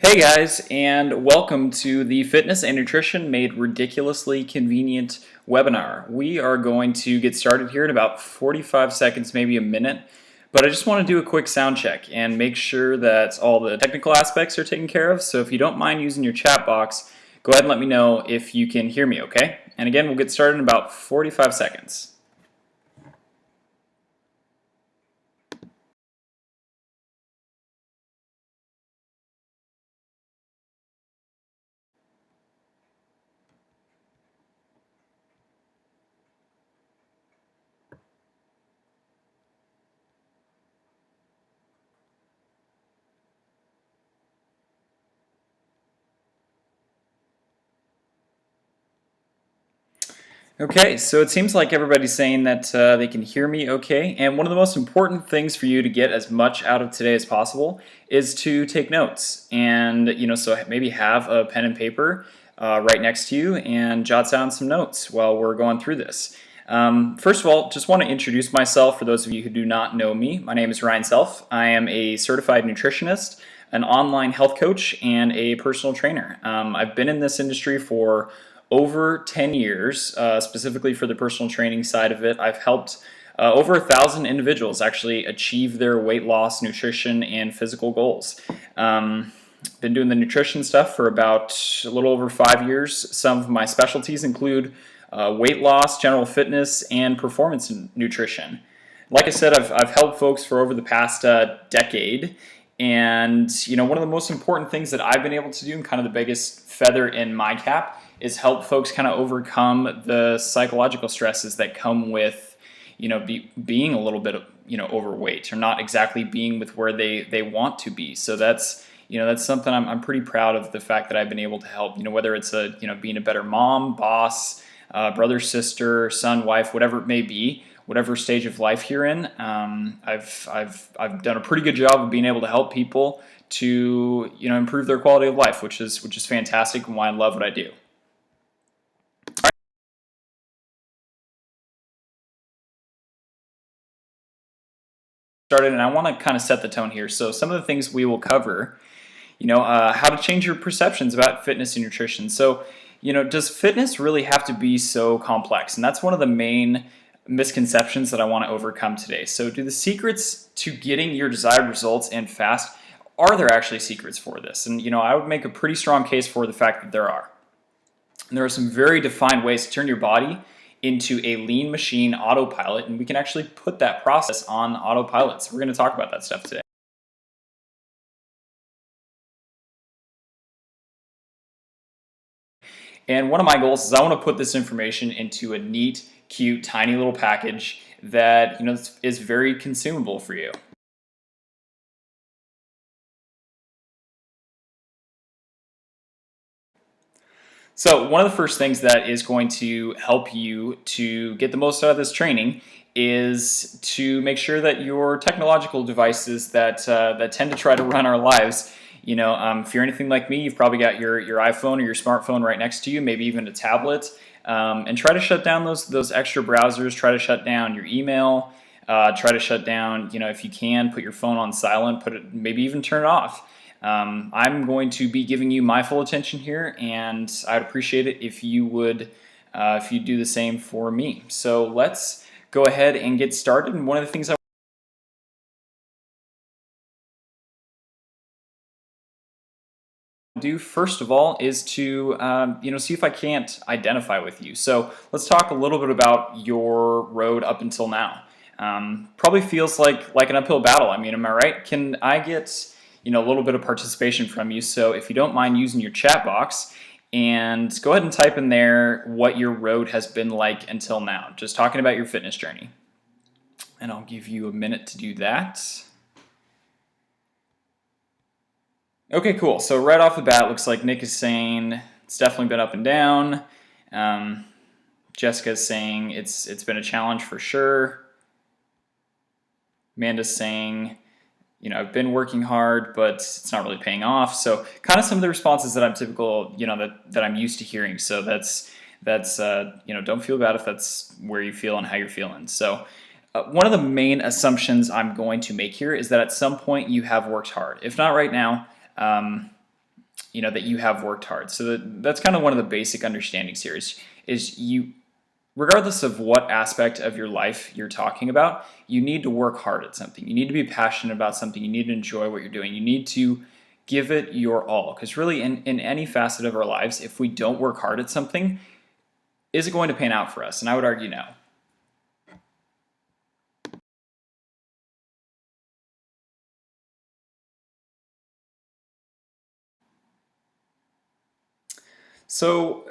Hey guys, and welcome to the Fitness and Nutrition Made Ridiculously Convenient webinar. We are going to get started here in about 45 seconds, maybe a minute, but I just want to do a quick sound check and make sure that all the technical aspects are taken care of. So if you don't mind using your chat box, go ahead and let me know if you can hear me, okay? And again, we'll get started in about 45 seconds. Okay, so it seems like everybody's saying that they can hear me okay. And one of the most important things for you to get as much out of today as possible is to take notes. And, so maybe have a pen and paper right next to you and jot down some notes while we're going through this. First of all, just want to introduce myself for those of you who do not know me. My name is Ryan Self. I am a certified nutritionist, an online health coach, and a personal trainer. I've been in this industry for over 10 years, specifically for the personal training side of it. I've helped over 1,000 individuals actually achieve their weight loss, nutrition, and physical goals. Been doing the nutrition stuff for about a little over 5 years. Some of my specialties include weight loss, general fitness, and performance nutrition. Like I said, I've helped folks for over the past decade. And one of the most important things that I've been able to do, and kind of the biggest feather in my cap, is help folks kind of overcome the psychological stresses that come with being a little bit overweight, or not exactly being with where they want to be. So that's something I'm pretty proud of, the fact that I've been able to help, whether it's being a better mom, boss, brother, sister, son, wife, whatever it may be, whatever stage of life you're in. I've done a pretty good job of being able to help people to improve their quality of life, which is fantastic, and why I love what I do. Started, and I want to kind of set the tone here. So some of the things we will cover, how to change your perceptions about fitness and nutrition. So, does fitness really have to be so complex? And that's one of the main misconceptions that I want to overcome today. So do the secrets to getting your desired results and fast, are there actually secrets for this? And, I would make a pretty strong case for the fact that there are. And there are some very defined ways to turn your body into a lean machine autopilot, and we can actually put that process on autopilot. So we're going to talk about that stuff today. And one of my goals is I want to put this information into a neat, cute, tiny little package that is very consumable for you. So one of the first things that is going to help you to get the most out of this training is to make sure that your technological devices that tend to try to run our lives, if you're anything like me, you've probably got your iPhone or your smartphone right next to you, maybe even a tablet, and try to shut down those extra browsers. Try to shut down your email. Try to shut down, if you can, put your phone on silent. Maybe even turn it off. I'm going to be giving you my full attention here, and I'd appreciate it if you would, if you do the same for me. So let's go ahead and get started. And one of the things I do first of all is to see if I can't identify with you. So let's talk a little bit about your road up until now. Probably feels like an uphill battle. I mean, am I right? Can I get a little bit of participation from you? So if you don't mind using your chat box, and go ahead and type in there what your road has been like until now, just talking about your fitness journey. And I'll give you a minute to do that. Okay, cool. So right off the bat, looks like Nick is saying it's definitely been up and down. Jessica's saying it's been a challenge for sure. Amanda's saying, I've been working hard, but it's not really paying off. So kind of some of the responses that I'm typical, that I'm used to hearing. So that's don't feel bad if that's where you feel and how you're feeling. So one of the main assumptions I'm going to make here is that at some point you have worked hard. If not right now, that you have worked hard. So that's kind of one of the basic understandings here is you, regardless of what aspect of your life you're talking about, you need to work hard at something. You need to be passionate about something. You need to enjoy what you're doing. You need to give it your all. Because really, in any facet of our lives, if we don't work hard at something, is it going to pan out for us? And I would argue no. So,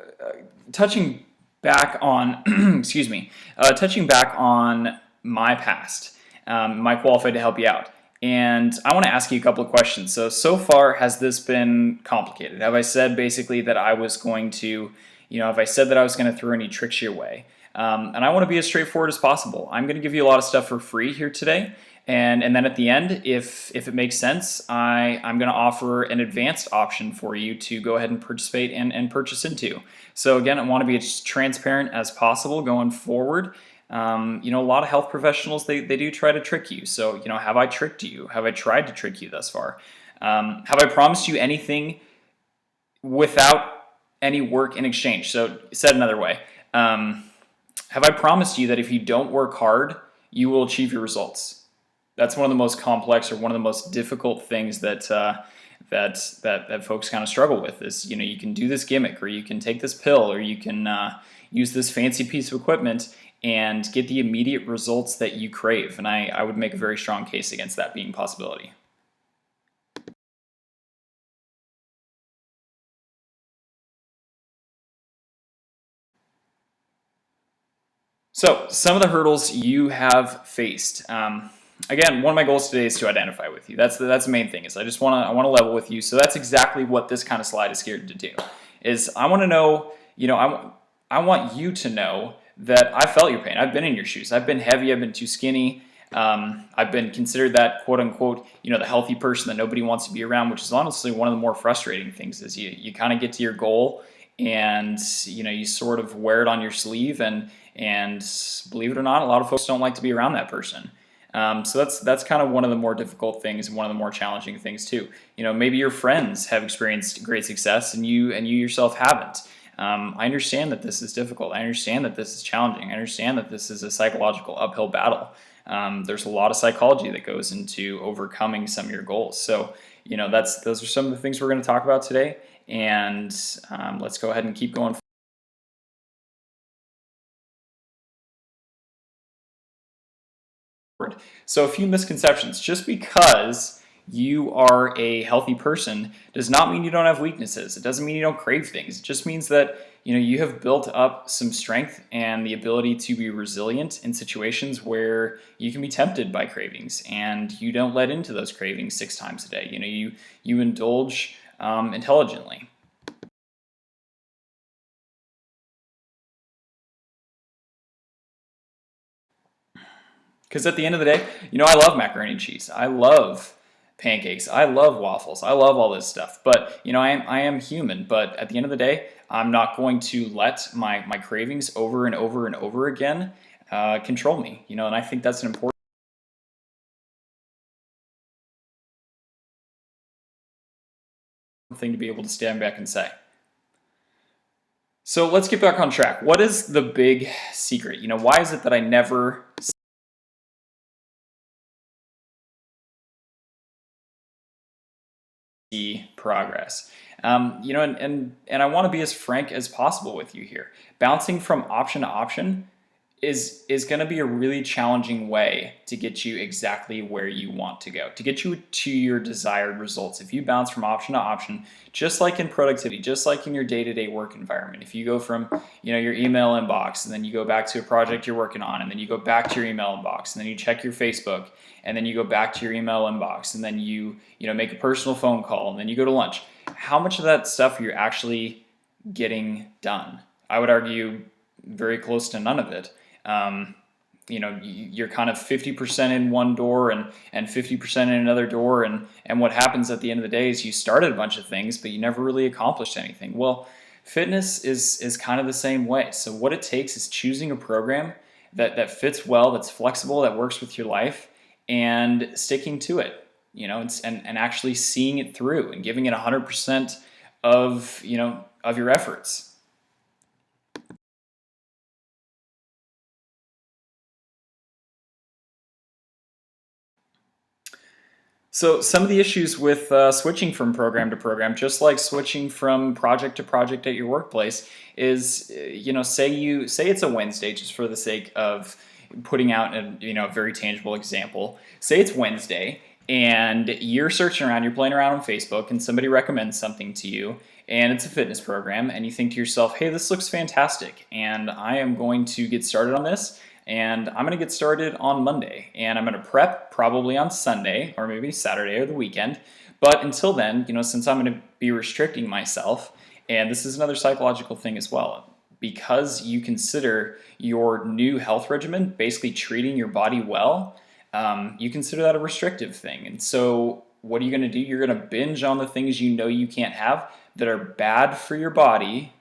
touching back on, excuse me, touching back on my past, am I qualified to help you out? And I want to ask you a couple of questions. So far, has this been complicated? Have I said basically that I was going to, have I said that I was going to throw any tricks your way? And I want to be as straightforward as possible. I'm going to give you a lot of stuff for free here today. And then at the end, if it makes sense, I'm going to offer an advanced option for you to go ahead and participate and purchase into. So again, I want to be as transparent as possible going forward. A lot of health professionals, they do try to trick you. So, have I tricked you? Have I tried to trick you thus far? Have I promised you anything without any work in exchange? So said another way, have I promised you that if you don't work hard, you will achieve your results? That's one of the most complex or one of the most difficult things that folks kind of struggle with is, you can do this gimmick or you can take this pill or you can use this fancy piece of equipment and get the immediate results that you crave. And I would make a very strong case against that being a possibility. So some of the hurdles you have faced. Again, one of my goals today is to identify with you. That's the main thing. Is I want to level with you. So that's exactly what this kind of slide is geared to do. Is I want to know. I want you to know that I felt your pain. I've been in your shoes. I've been heavy. I've been too skinny. I've been considered that quote unquote, the healthy person that nobody wants to be around, which is honestly one of the more frustrating things. Is you kind of get to your goal and you sort of wear it on your sleeve and believe it or not, a lot of folks don't like to be around that person. So that's kind of one of the more difficult things and one of the more challenging things too. Maybe your friends have experienced great success and you yourself haven't. I understand that this is difficult. I understand that this is challenging. I understand that this is a psychological uphill battle. There's a lot of psychology that goes into overcoming some of your goals. So those are some of the things we're going to talk about today. And let's go ahead and keep going. So a few misconceptions. Just because you are a healthy person does not mean you don't have weaknesses. It doesn't mean you don't crave things. It just means that you have built up some strength and the ability to be resilient in situations where you can be tempted by cravings and you don't let into those cravings 6 times a day. You indulge intelligently. Because at the end of the day, I love macaroni and cheese. I love pancakes. I love waffles. I love all this stuff. But, I am human. But at the end of the day, I'm not going to let my cravings over and over and over again control me. And I think that's an important thing to be able to stand back and say. So let's get back on track. What is the big secret? Why is it that I never see progress? And I want to be as frank as possible with you here. Bouncing from option to option is going to be a really challenging way to get you exactly where you want to go, to get you to your desired results. If you bounce from option to option, just like in productivity, just like in your day-to-day work environment, if you go from your email inbox and then you go back to a project you're working on and then you go back to your email inbox and then you check your Facebook and then you go back to your email inbox and then you make a personal phone call and then you go to lunch, how much of that stuff are you actually getting done? I would argue very close to none of it. You're kind of 50% in one door and 50% in another door. And what happens at the end of the day is you started a bunch of things, but you never really accomplished anything. Well, fitness is kind of the same way. So what it takes is choosing a program that fits well, that's flexible, that works with your life and sticking to it, and actually seeing it through and giving it 100% of, of your efforts. So some of the issues with switching from program to program, just like switching from project to project at your workplace, is say it's a Wednesday, just for the sake of putting out a very tangible example. Say it's Wednesday, and you're searching around, you're playing around on Facebook, and somebody recommends something to you, and it's a fitness program, and you think to yourself, "Hey, this looks fantastic, and I am going to get started on this." And I'm going to get started on Monday, and I'm going to prep probably on Sunday or maybe Saturday or the weekend. But until then, since I'm going to be restricting myself, and this is another psychological thing as well, because you consider your new health regimen basically treating your body well, you consider that a restrictive thing. And so what are you going to do? You're going to binge on the things you know you can't have that are bad for your body.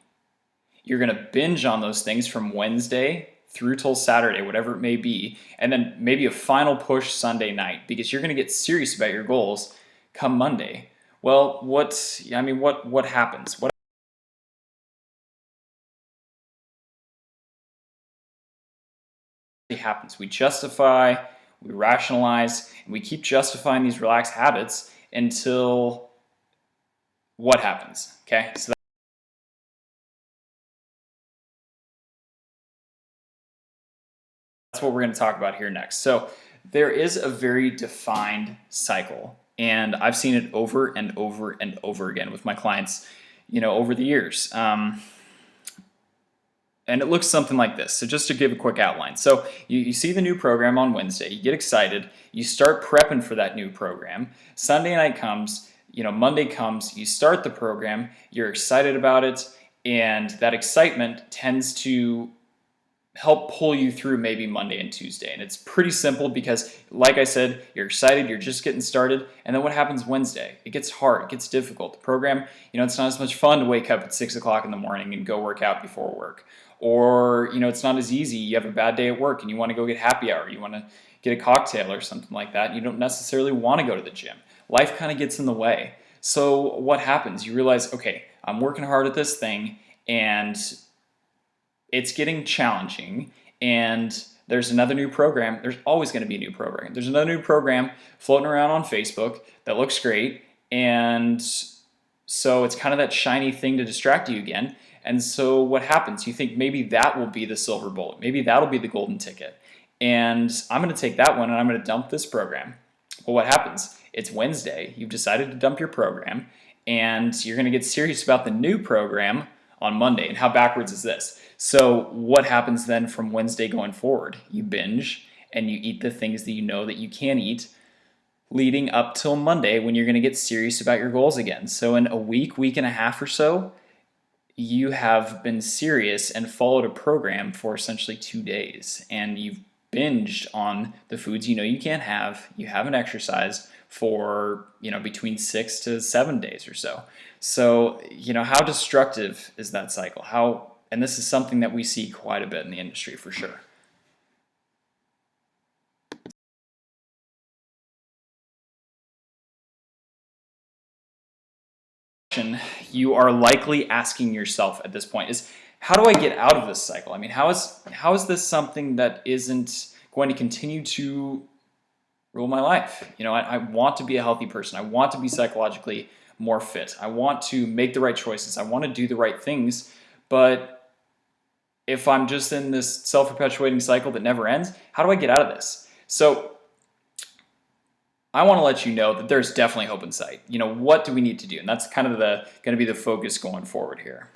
You're going to binge on those things from Wednesday through till Saturday, whatever it may be, and then maybe a final push Sunday night, because you're going to get serious about your goals come Monday. Well, what happens? What happens? We justify, we rationalize, and we keep justifying these relaxed habits until what happens? Okay, so that's what we're going to talk about here next. So there is a very defined cycle, and I've seen it over and over and over again with my clients, over the years. And it looks something like this. So just to give a quick outline. So you see the new program on Wednesday, you get excited, you start prepping for that new program. Sunday night comes, Monday comes, you start the program, you're excited about it, and that excitement tends to help pull you through maybe Monday and Tuesday. And it's pretty simple because, like I said, you're excited, you're just getting started. And then what happens Wednesday? It gets hard, it gets difficult. The program, it's not as much fun to wake up at 6 o'clock in the morning and go work out before work. Or, it's not as easy. You have a bad day at work and you want to go get happy hour. You want to get a cocktail or something like that. You don't necessarily want to go to the gym. Life kind of gets in the way. So what happens? You realize, okay, I'm working hard at this thing, and it's getting challenging, and there's another new program. There's always going to be a new program. There's another new program floating around on Facebook that looks great, and so it's kind of that shiny thing to distract you again. And so what happens? You think maybe that will be the silver bullet. Maybe that'll be the golden ticket. And I'm going to take that one and I'm going to dump this program. Well, what happens? It's Wednesday. You've decided to dump your program, and you're going to get serious about the new program on Monday. And how backwards is this? So what happens then from Wednesday going forward? You binge and you eat the things that you know that you can eat, leading up till Monday when you're going to get serious about your goals again. So in a week and a half or so, you have been serious and followed a program for essentially 2 days, and you've binged on the foods you know you can't have. You haven't exercised for between 6 to 7 days or so. So how destructive is that cycle? And this is something that we see quite a bit in the industry for sure. You are likely asking yourself at this point is, how do I get out of this cycle? I mean, how is this something that isn't going to continue to rule my life? I want to be a healthy person. I want to be psychologically more fit. I want to make the right choices. I want to do the right things. But if I'm just in this self-perpetuating cycle that never ends, how do I get out of this? So I want to let you know that there's definitely hope in sight. What do we need to do? And that's kind of going to be the focus going forward here.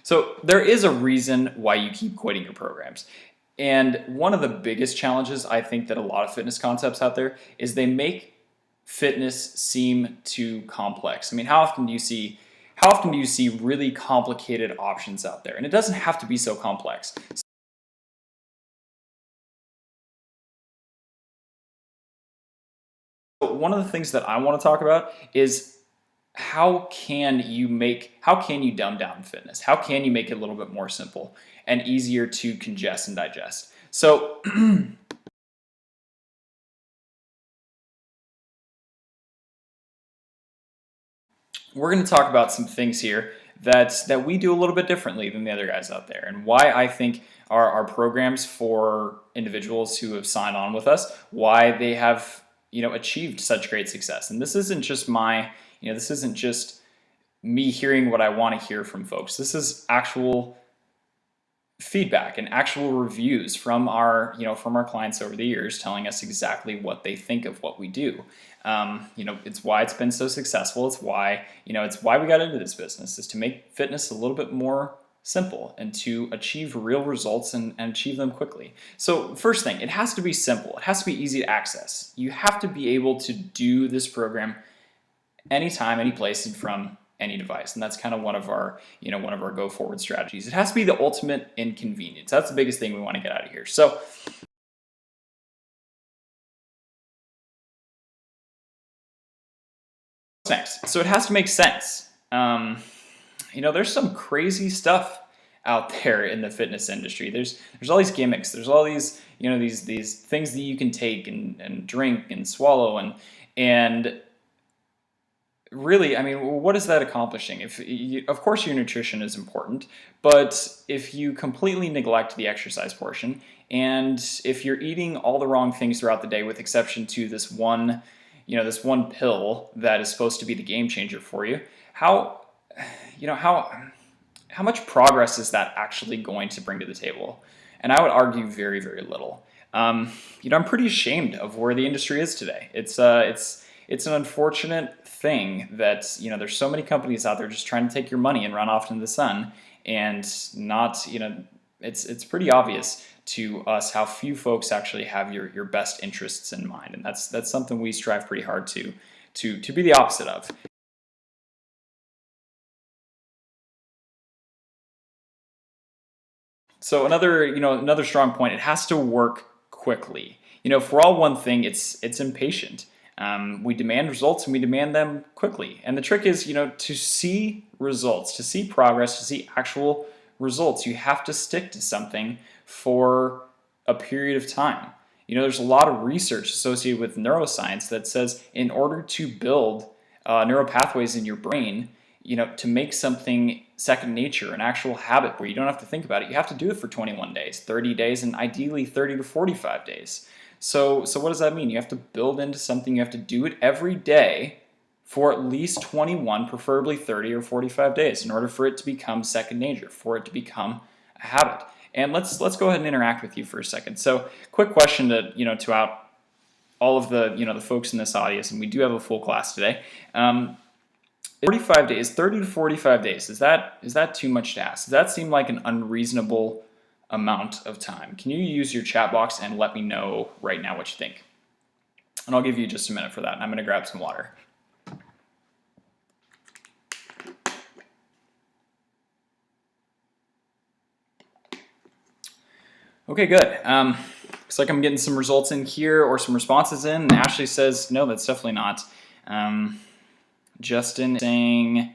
So there is a reason why you keep quitting your programs. And one of the biggest challenges I think that a lot of fitness concepts out there is they make fitness seem too complex. I mean, how often do you see really complicated options out there? And it doesn't have to be so complex. So one of the things that I want to talk about is how can you dumb down fitness? How can you make it a little bit more simple and easier to congest and digest? So we're going to talk about some things here that we do a little bit differently than the other guys out there, and why I think our programs for individuals who have signed on with us, why they have achieved such great success. And this isn't just this isn't just me hearing what I want to hear from folks. This is actual feedback and actual reviews from our clients over the years, telling us exactly what they think of what we do. It's why it's been so successful. It's why we got into this business, is to make fitness a little bit more simple and to achieve real results and achieve them quickly. So first thing, it has to be simple. It has to be easy to access. You have to be able to do this program anytime, any place, and from any device. And that's kind of one of our go forward strategies. It has to be the ultimate inconvenience. That's the biggest thing we want to get out of here. So what's next? So it has to make sense. There's some crazy stuff out there in the fitness industry. There's all these gimmicks. There's all these these things that you can take and drink and swallow and really, I mean, what is that accomplishing? Of course, your nutrition is important, but if you completely neglect the exercise portion, and if you're eating all the wrong things throughout the day, with exception to this one pill that is supposed to be the game changer for you, how much progress is that actually going to bring to the table? And I would argue very, very little. I'm pretty ashamed of where the industry is today. It's an unfortunate thing that there's so many companies out there just trying to take your money and run off into the sun, and not it's pretty obvious to us how few folks actually have your best interests in mind, and that's something we strive pretty hard to be the opposite of. So another strong point, it has to work quickly. For all one thing, it's impatient. We demand results, and we demand them quickly. And the trick is, to see results, to see progress, to see actual results, you have to stick to something for a period of time. There's a lot of research associated with neuroscience that says in order to build neural pathways in your brain, to make something second nature, an actual habit where you don't have to think about it, you have to do it for 21 days, 30 days, and ideally 30 to 45 days. So what does that mean? You have to build into something. You have to do it every day for at least 21, preferably 30 or 45 days in order for it to become second nature, for it to become a habit. And let's go ahead and interact with you for a second. So quick question to out all of the folks in this audience, and we do have a full class today. 45 days, 30 to 45 days, is that too much to ask? Does that seem like an unreasonable amount of time? Can you use your chat box and let me know right now what you think? And I'll give you just a minute for that. I'm going to grab some water. Okay, good. Looks like I'm getting some results in here, or some responses in. And Ashley says, no, that's definitely not. Justin saying,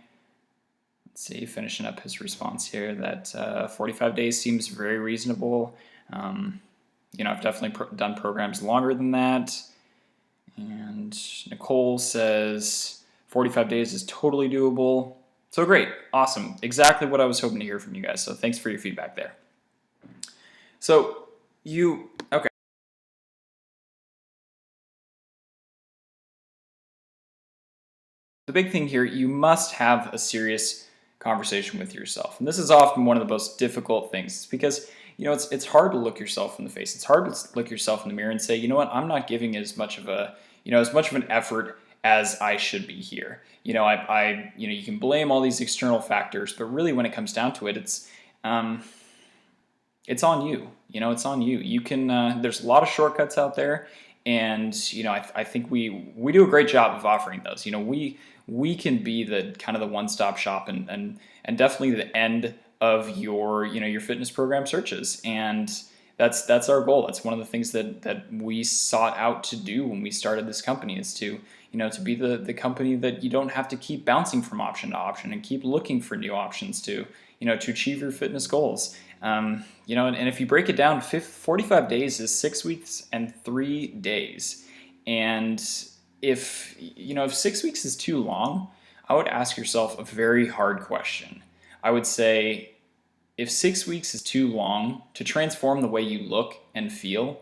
let's see, finishing up his response here, that 45 days seems very reasonable. I've definitely done programs longer than that. And Nicole says 45 days is totally doable. So great, awesome, exactly what I was hoping to hear from you guys. So thanks for your feedback there. So okay. The big thing here, you must have a serious conversation with yourself. And this is often one of the most difficult things. It's because, it's hard to look yourself in the face. It's hard to look yourself in the mirror and say, you know what, I'm not giving as much of an effort as I should be here. You can blame all these external factors, but really when it comes down to it, it's on you. It's on you. You can, there's a lot of shortcuts out there. And, I think we do a great job of offering those. We can be the kind of the one-stop shop and definitely the end of your fitness program searches. And that's our goal. That's one of the things that we sought out to do when we started this company, is to be the company that you don't have to keep bouncing from option to option and keep looking for new options to achieve your fitness goals. And if you break it down, 45 days is 6 weeks and 3 days. And if 6 weeks is too long, I would ask yourself a very hard question. I would say, if 6 weeks is too long to transform the way you look and feel,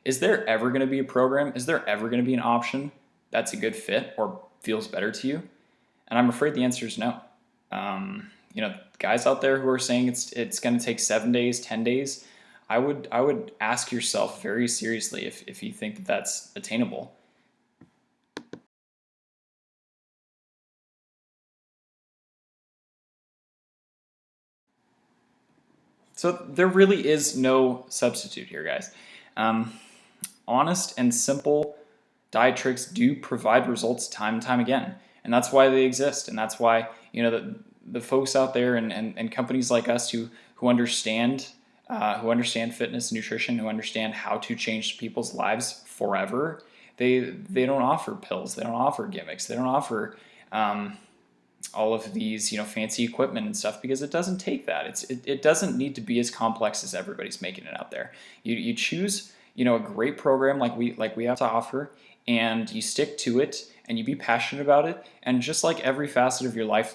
is there ever going to be a program? Is there ever going to be an option that's a good fit or feels better to you? And I'm afraid the answer is no. Guys out there who are saying it's going to take 7 days, 10 days, I would ask yourself very seriously if you think that that's attainable. So there really is no substitute here, guys. Um, Honest and simple diet tricks do provide results time and time again, and that's why they exist, and that's why the folks out there and companies like us who understand fitness and nutrition, who understand how to change people's lives forever. They don't offer pills, they don't offer gimmicks, they don't offer all of these fancy equipment and stuff, because it doesn't take that. It doesn't need to be as complex as everybody's making it out there. You choose a great program like we have to offer, and you stick to it, and you be passionate about it. And just like every facet of your life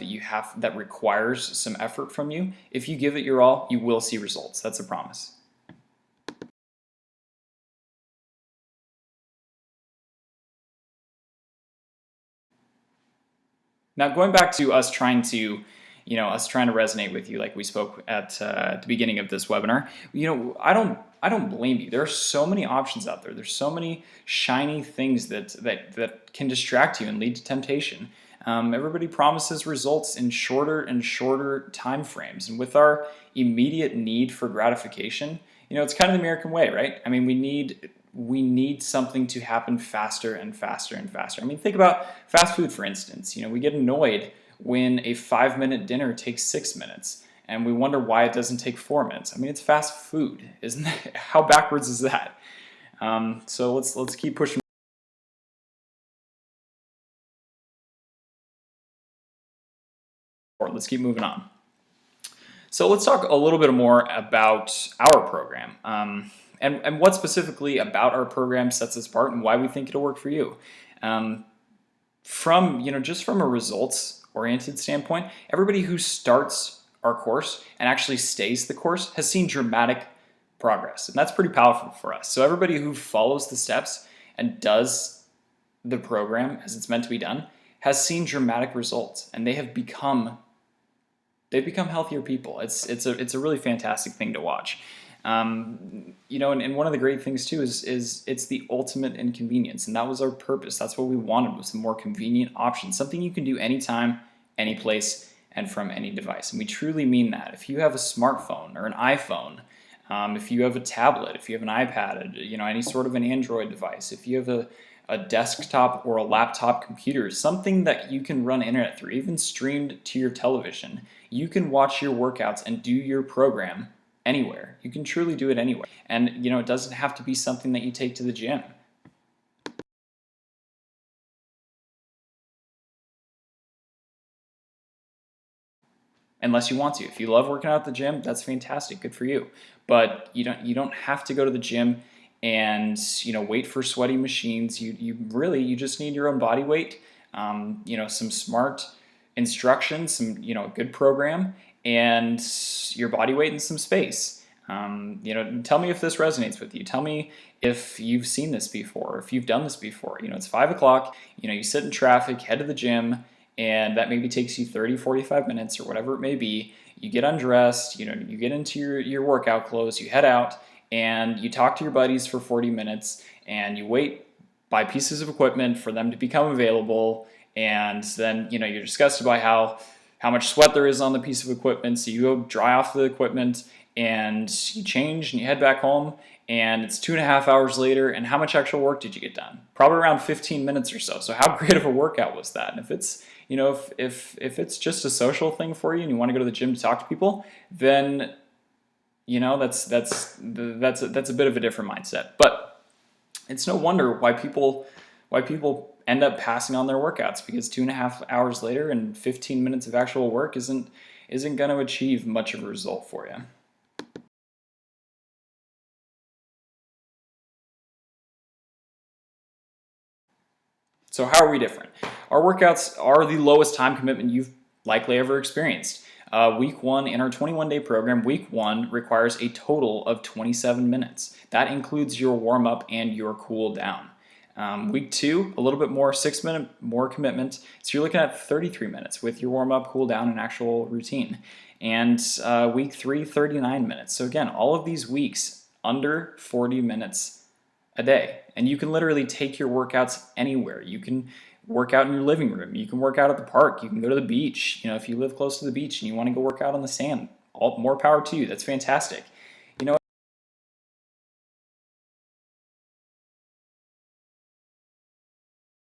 that requires some effort from you, if you give it your all, you will see results. That's a promise. Now, going back to us trying to resonate with you, like we spoke at the beginning of this webinar. I don't blame you. There are so many options out there. There's so many shiny things that can distract you and lead to temptation. Everybody promises results in shorter and shorter time frames, and with our immediate need for gratification, it's kind of the American way, right? I mean, we need something to happen faster and faster and faster. I mean, think about fast food, for instance. We get annoyed when a 5-minute dinner takes 6 minutes, and we wonder why it doesn't take 4 minutes. I mean, it's fast food, isn't it? How backwards is that? So let's keep pushing forward. Let's keep moving on. So let's talk a little bit more about our program, and what specifically about our program sets us apart and why we think it'll work for you. Um, just from a results oriented standpoint, everybody who starts our course and actually stays the course has seen dramatic progress, and that's pretty powerful for us. So everybody who follows the steps and does the program as it's meant to be done has seen dramatic results, and they've become healthier people. It's a really fantastic thing to watch. And one of the great things too is it's the ultimate inconvenience, and that was our purpose. That's what we wanted, was a more convenient option, something you can do anytime, any place, and from any device. And we truly mean that. If you have a smartphone or an iPhone, if you have a tablet, if you have an iPad, any sort of an Android device, if you have a desktop or a laptop computer, something that you can run internet through, even streamed to your television, you can watch your workouts and do your program anywhere. You can truly do it anywhere. And it doesn't have to be something that you take to the gym. Unless you want to. If you love working out at the gym, that's fantastic. Good for you. But you don't have to go to the gym and wait for sweaty machines. You just need your own body weight, some smart instructions, some good program, and your body weight and some space. Tell me if this resonates with you. Tell me if you've seen this before, if you've done this before. It's 5 o'clock, you sit in traffic, head to the gym, and that maybe takes you 30, 45 minutes or whatever it may be. You get undressed, you get into your workout clothes, you head out, and you talk to your buddies for 40 minutes, and you wait by pieces of equipment for them to become available, and then you're disgusted by how much sweat there is on the piece of equipment, so you go dry off the equipment, and you change and you head back home, and it's 2.5 hours later, and how much actual work did you get done? Probably around 15 minutes or so. So how great of a workout was that? And if it's if it's just a social thing for you and you want to go to the gym to talk to people, then that's a bit of a different mindset. But it's no wonder why people end up passing on their workouts, because 2.5 hours later and 15 minutes of actual work isn't going to achieve much of a result for you. So how are we different? Our workouts are the lowest time commitment you've likely ever experienced. Week one in our 21-day program, week one requires a total of 27 minutes. That includes your warm up and your cool down. Week two, a little bit more, 6 minute more commitment. So you're looking at 33 minutes with your warm up, cool down, and actual routine. And week three, 39 minutes. So again, all of these weeks under 40 minutes a day. And you can literally take your workouts anywhere. You can work out in your living room. You can work out at the park. You can go to the beach. You know, if you live close to the beach and you want to go work out on the sand, all more power to you. That's fantastic. You know,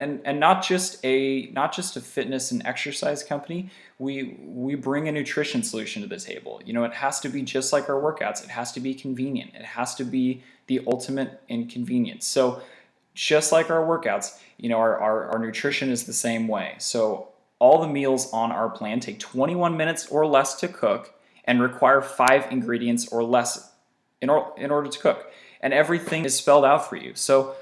and not just a fitness and exercise company. We bring a nutrition solution to the table. You know, it has to be just like our workouts. It has to be convenient. It has to be the ultimate inconvenience. So just like our workouts, you know, our nutrition is the same way. So all the meals on our plan take 21 minutes or less to cook and require 5 ingredients or less in order to cook. And everything is spelled out for you. So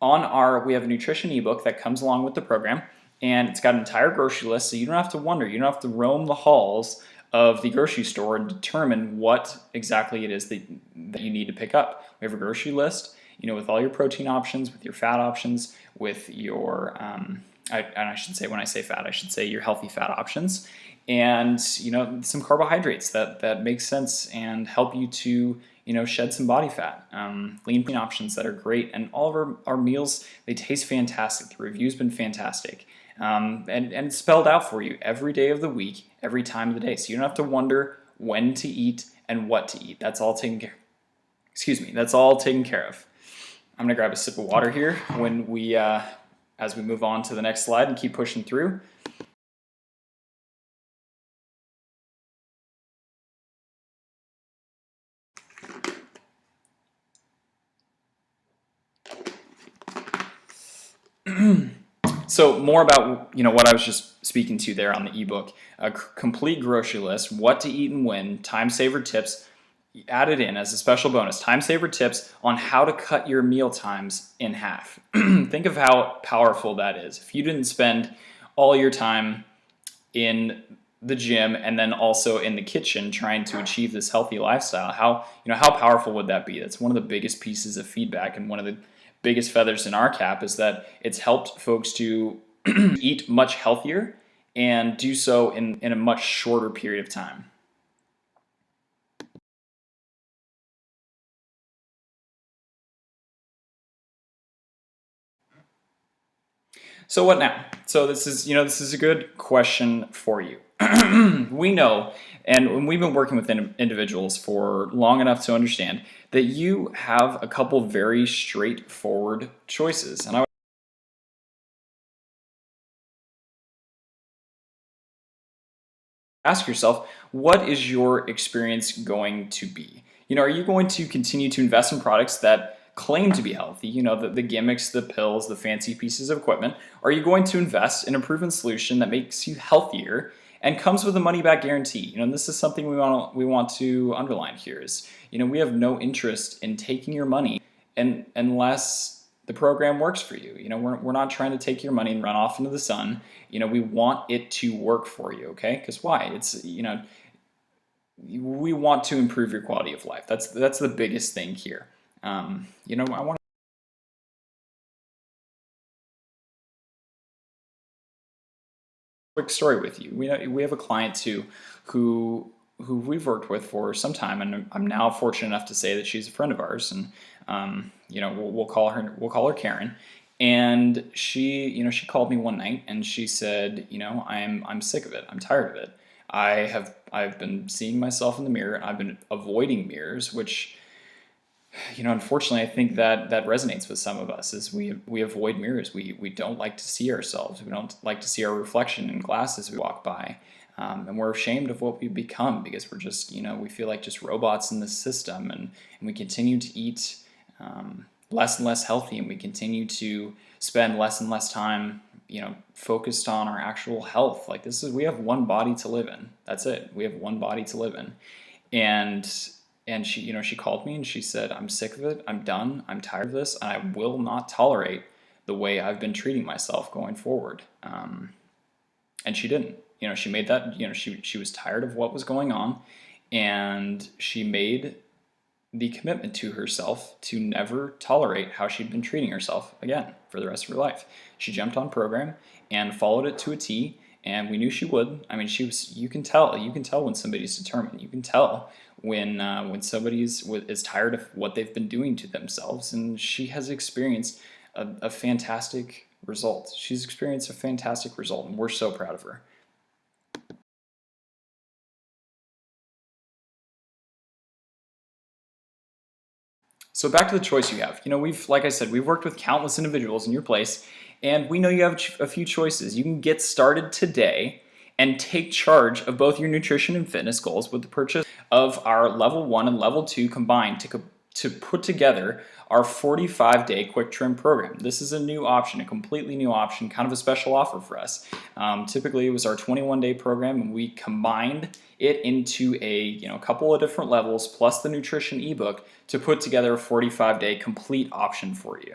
we have a nutrition ebook that comes along with the program, and it's got an entire grocery list, so you don't have to wonder, you don't have to roam the halls of the grocery store and determine what exactly it is that you need to pick up. We have a grocery list, you know, with all your protein options, with your fat options, with your and I should say, when I say fat, I should say your healthy fat options, and you know, some carbohydrates that make sense and help you to, you know, shed some body fat. Lean protein options that are great, and all of our meals, they taste fantastic. The review's been fantastic, and it's spelled out for you every day of the week, every time of the day, so you don't have to wonder when to eat and what to eat. That's all taken care. Excuse me. That's all taken care of. I'm gonna grab a sip of water here when as we move on to the next slide and keep pushing through. So more about, you know, what I was just speaking to there on the ebook, a complete grocery list, what to eat and when, time saver tips, added in as a special bonus, time saver tips on how to cut your meal times in half. Think of how powerful that is. If you didn't spend all your time in the gym and then also in the kitchen trying to achieve this healthy lifestyle, how powerful would that be? That's one of the biggest pieces of feedback, and one of the biggest feathers in our cap is that it's helped folks to eat much healthier and do so in a much shorter period of time. So what now? So this is a good question for you. We know, and we've been working with individuals for long enough to understand that you have a couple very straightforward choices. And I would ask yourself, what is your experience going to be? You know, are you going to continue to invest in products that claim to be healthy, you know, the gimmicks, the pills, the fancy pieces of equipment? Or are you going to invest in a proven solution that makes you healthier and comes with a money back guarantee? You know, and this is something we want to underline here is, you know, we have no interest in taking your money unless the program works for you. You know, we're not trying to take your money and run off into the sun. You know, we want it to work for you, okay? Because why? It's, you know, we want to improve your quality of life. That's the biggest thing here. You know, I want a quick story with you. We have a client too who we've worked with for some time, and I'm now fortunate enough to say that she's a friend of ours, and you know, we'll call her Karen. And she called me one night and she said, you know, I'm sick of it. I'm tired of it. I've been seeing myself in the mirror. I've been avoiding mirrors, which, you know, unfortunately, I think that resonates with some of us. Is we avoid mirrors. We don't like to see ourselves. We don't like to see our reflection in glass as we walk by, and we're ashamed of what we've become because we're just, you know, we feel like just robots in the system, and we continue to eat less and less healthy, and we continue to spend less and less time, you know, focused on our actual health. Like, we have one body to live in. That's it. We have one body to live in, and she, you know, she called me and she said, I'm sick of it. I'm done. I'm tired of this, and I will not tolerate the way I've been treating myself going forward. And she didn't. She made that. She was tired of what was going on, and she made the commitment to herself to never tolerate how she'd been treating herself again for the rest of her life. She jumped on program and followed it to a T, and we knew she would. I mean, she was. You can tell. You can tell when somebody's determined. You can tell when somebody is tired of what they've been doing to themselves, and she has experienced a fantastic result. She's experienced a fantastic result, and we're so proud of her. So back to the choice you have. Like I said, we've worked with countless individuals in your place, and we know you have a few choices. You can get started today and take charge of both your nutrition and fitness goals with the purchase of our level 1 and level 2 combined to put together our 45-day quick trim program. This is a new option, a completely new option, kind of a special offer for us. Typically, it was our 21-day program, and we combined it into a couple of different levels plus the nutrition ebook to put together a 45-day complete option for you.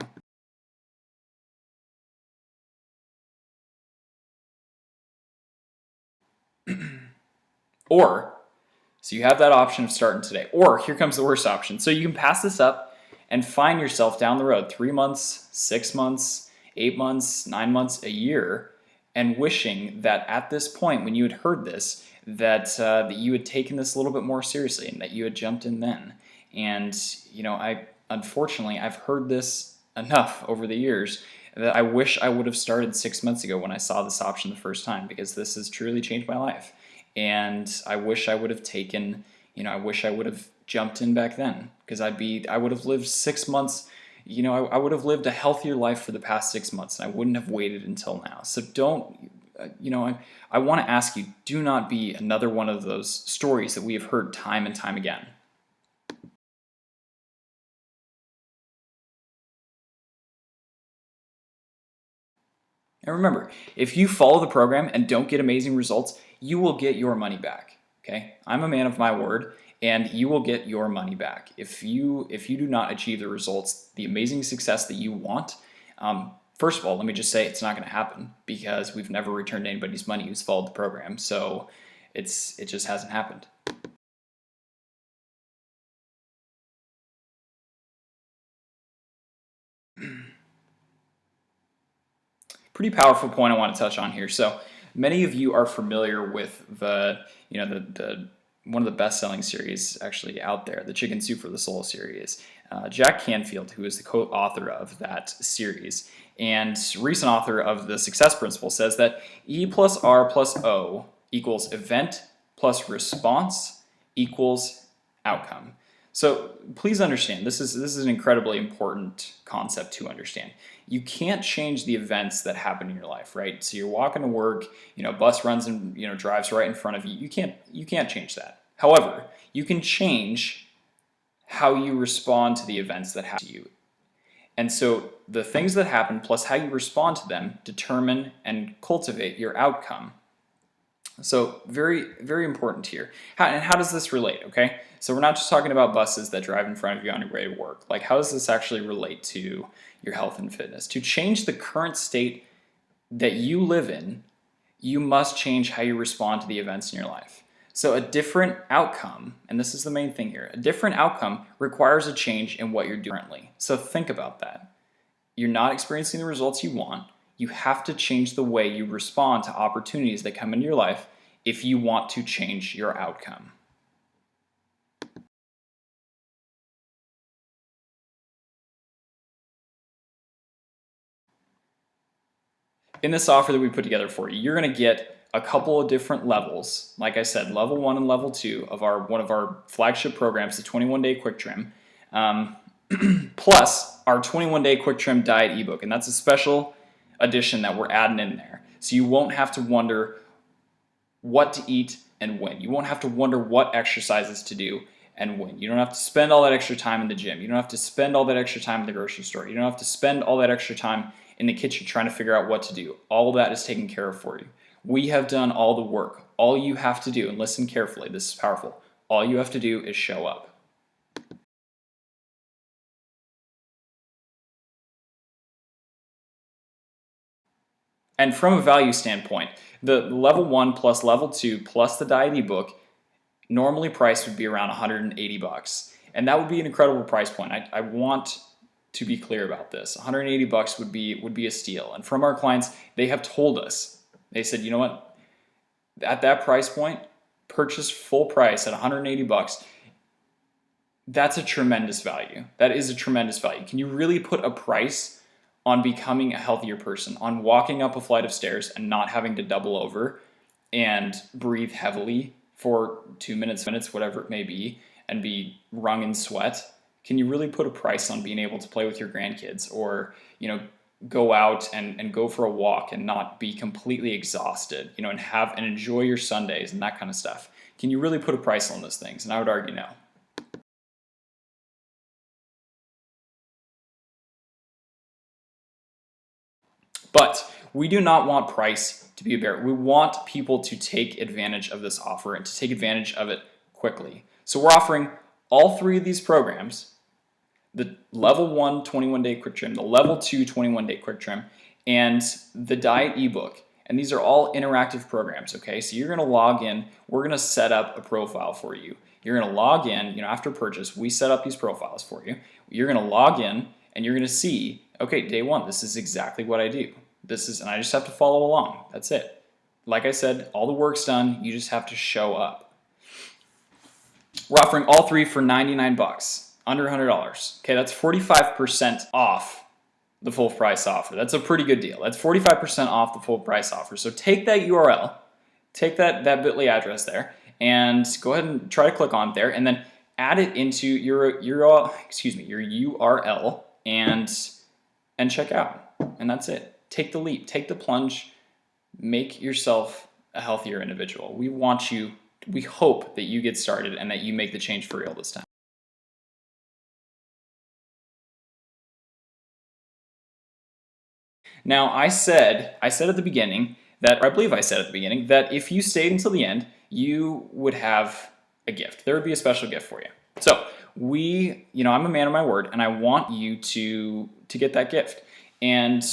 So you have that option of starting today. Or here comes the worst option. So you can pass this up and find yourself down the road 3 months, 6 months, 8 months, 9 months, a year, and wishing that at this point when you had heard this, that you had taken this a little bit more seriously and that you had jumped in then. And unfortunately I've heard this enough over the years that I wish I would have started 6 months ago when I saw this option the first time, because this has truly changed my life. And I wish I would have I wish I would have jumped in back then, because I would have lived 6 months, I would have lived a healthier life for the past 6 months, and I wouldn't have waited until now. So don't, I want to ask you, do not be another one of those stories that we have heard time and time again. And remember, if you follow the program and don't get amazing results, you will get your money back. Okay? I'm a man of my word, and you will get your money back. If you do not achieve the results, the amazing success that you want, first of all, let me just say it's not going to happen, because we've never returned anybody's money who's followed the program. So it just hasn't happened. Pretty powerful point I want to touch on here. So many of you are familiar with the one of the best-selling series actually out there, the Chicken Soup for the Soul series. Jack Canfield, who is the co-author of that series and recent author of the Success Principle, says that E plus R plus O equals event plus response equals outcome. So please understand, this is an incredibly important concept to understand. You can't change the events that happen in your life, right? So you're walking to work, bus runs and drives right in front of you. You can't change that. However, you can change how you respond to the events that happen to you. And so the things that happen plus how you respond to them determine and cultivate your outcome. So very, very important here. How does this relate, okay? So we're not just talking about buses that drive in front of you on your way to work. Like, how does this actually relate to your health and fitness? To change the current state that you live in, you must change how you respond to the events in your life. So a different outcome, and this is the main thing here, a different outcome requires a change in what you're doing currently. So think about that. You're not experiencing the results you want. You have to change the way you respond to opportunities that come into your life if you want to change your outcome. In this offer that we put together for you, you're going to get a couple of different levels. Like I said, level 1 and level 2 of one of our flagship programs, the 21-day quick trim, plus our 21-day quick trim diet ebook. And that's a special edition that we're adding in there. So you won't have to wonder what to eat and when. You won't have to wonder what exercises to do and when. You don't have to spend all that extra time in the gym. You don't have to spend all that extra time in the grocery store. You don't have to spend all that extra time in the kitchen trying to figure out what to do. All that is taken care of for you. We have done all the work. All you have to do, and listen carefully, this is powerful, all you have to do is show up. And from a value standpoint, the level 1 plus level 2 plus the diet ebook normally priced would be around 180 bucks. And that would be an incredible price point. I want to be clear about this. 180 bucks would be a steal. And from our clients, they have told us, they said, you know what, at that price point, purchase full price at 180 bucks. That's a tremendous value. That is a tremendous value. Can you really put a price on becoming a healthier person, on walking up a flight of stairs and not having to double over and breathe heavily for 2 minutes, whatever it may be, and be wrung in sweat? Can you really put a price on being able to play with your grandkids, or, go out and go for a walk and not be completely exhausted, and enjoy your Sundays and that kind of stuff? Can you really put a price on those things? And I would argue no. But we do not want price to be a barrier. We want people to take advantage of this offer and to take advantage of it quickly. So we're offering all 3 of these programs: the level 1 21-day quick trim, the level 2 21-day quick trim, and the diet ebook. And these are all interactive programs, okay? So you're gonna log in, we're gonna set up a profile for you. You're gonna log in, after purchase, we set up these profiles for you. You're gonna log in and you're gonna see, okay, day 1, this is exactly what I do. And I just have to follow along. That's it. Like I said, all the work's done. You just have to show up. We're offering all 3 for 99 bucks, under $100. Okay, that's 45% off the full price offer. That's a pretty good deal. That's 45% off the full price offer. So take that URL, take that bit.ly address there, and go ahead and try to click on it there, and then add it into your URL and check out. And that's it. Take the leap, take the plunge, make yourself a healthier individual. We hope that you get started and that you make the change for real this time. Now, I said at the beginning that if you stayed until the end, you would have a gift. There would be a special gift for you. So I'm a man of my word, and I want you to get that gift. And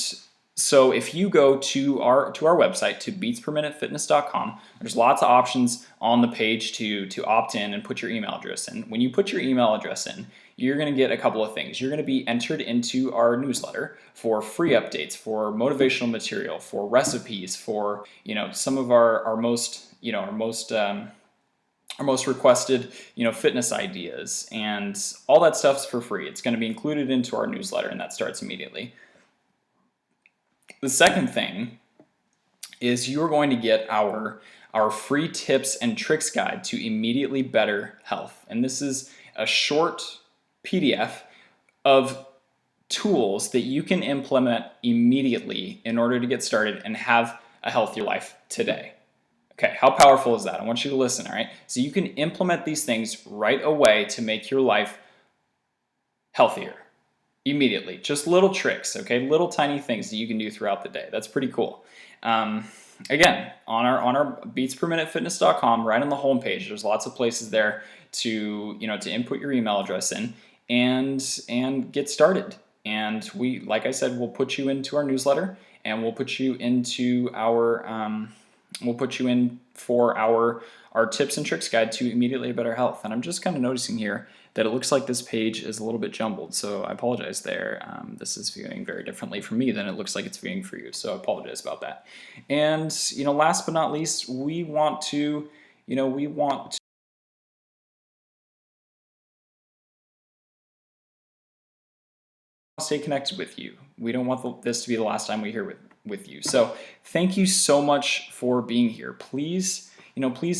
so if you go to our website, to beatsperminutefitness.com, there's lots of options on the page to opt in and put your email address in. When you put your email address in, you're going to get a couple of things. You're going to be entered into our newsletter for free updates, for motivational material, for recipes, for some of our most requested fitness ideas, and all that stuff's for free. It's going to be included into our newsletter, and that starts immediately. The second thing is you're going to get our free tips and tricks guide to immediately better health. And this is a short PDF of tools that you can implement immediately in order to get started and have a healthier life today. Okay, how powerful is that? I want you to listen, all right? So you can implement these things right away to make your life healthier. Immediately. Just little tricks, okay? Little tiny things that you can do throughout the day. That's pretty cool. Again, on our beatsperminutefitness.com, right on the home page, there's lots of places there to input your email address in and get started. And like I said, we'll put you into our newsletter, and we'll put you into for our tips and tricks guide to immediately better health. And I'm just kind of noticing here that it looks like this page is a little bit jumbled, so I apologize there. This is viewing very differently for me than it looks like it's viewing for you, so I apologize about that. And last but not least, we want to stay connected with you. We don't want this to be the last time we hear with you. So thank you so much for being here. Please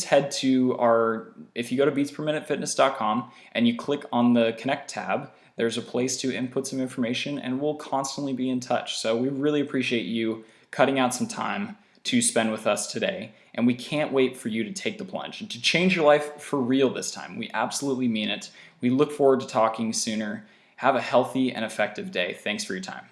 head to if you go to beatsperminutefitness.com and you click on the Connect tab, there's a place to input some information, and we'll constantly be in touch. So we really appreciate you cutting out some time to spend with us today, and we can't wait for you to take the plunge and to change your life for real this time. We absolutely mean it. We look forward to talking sooner. Have a healthy and effective day. Thanks for your time.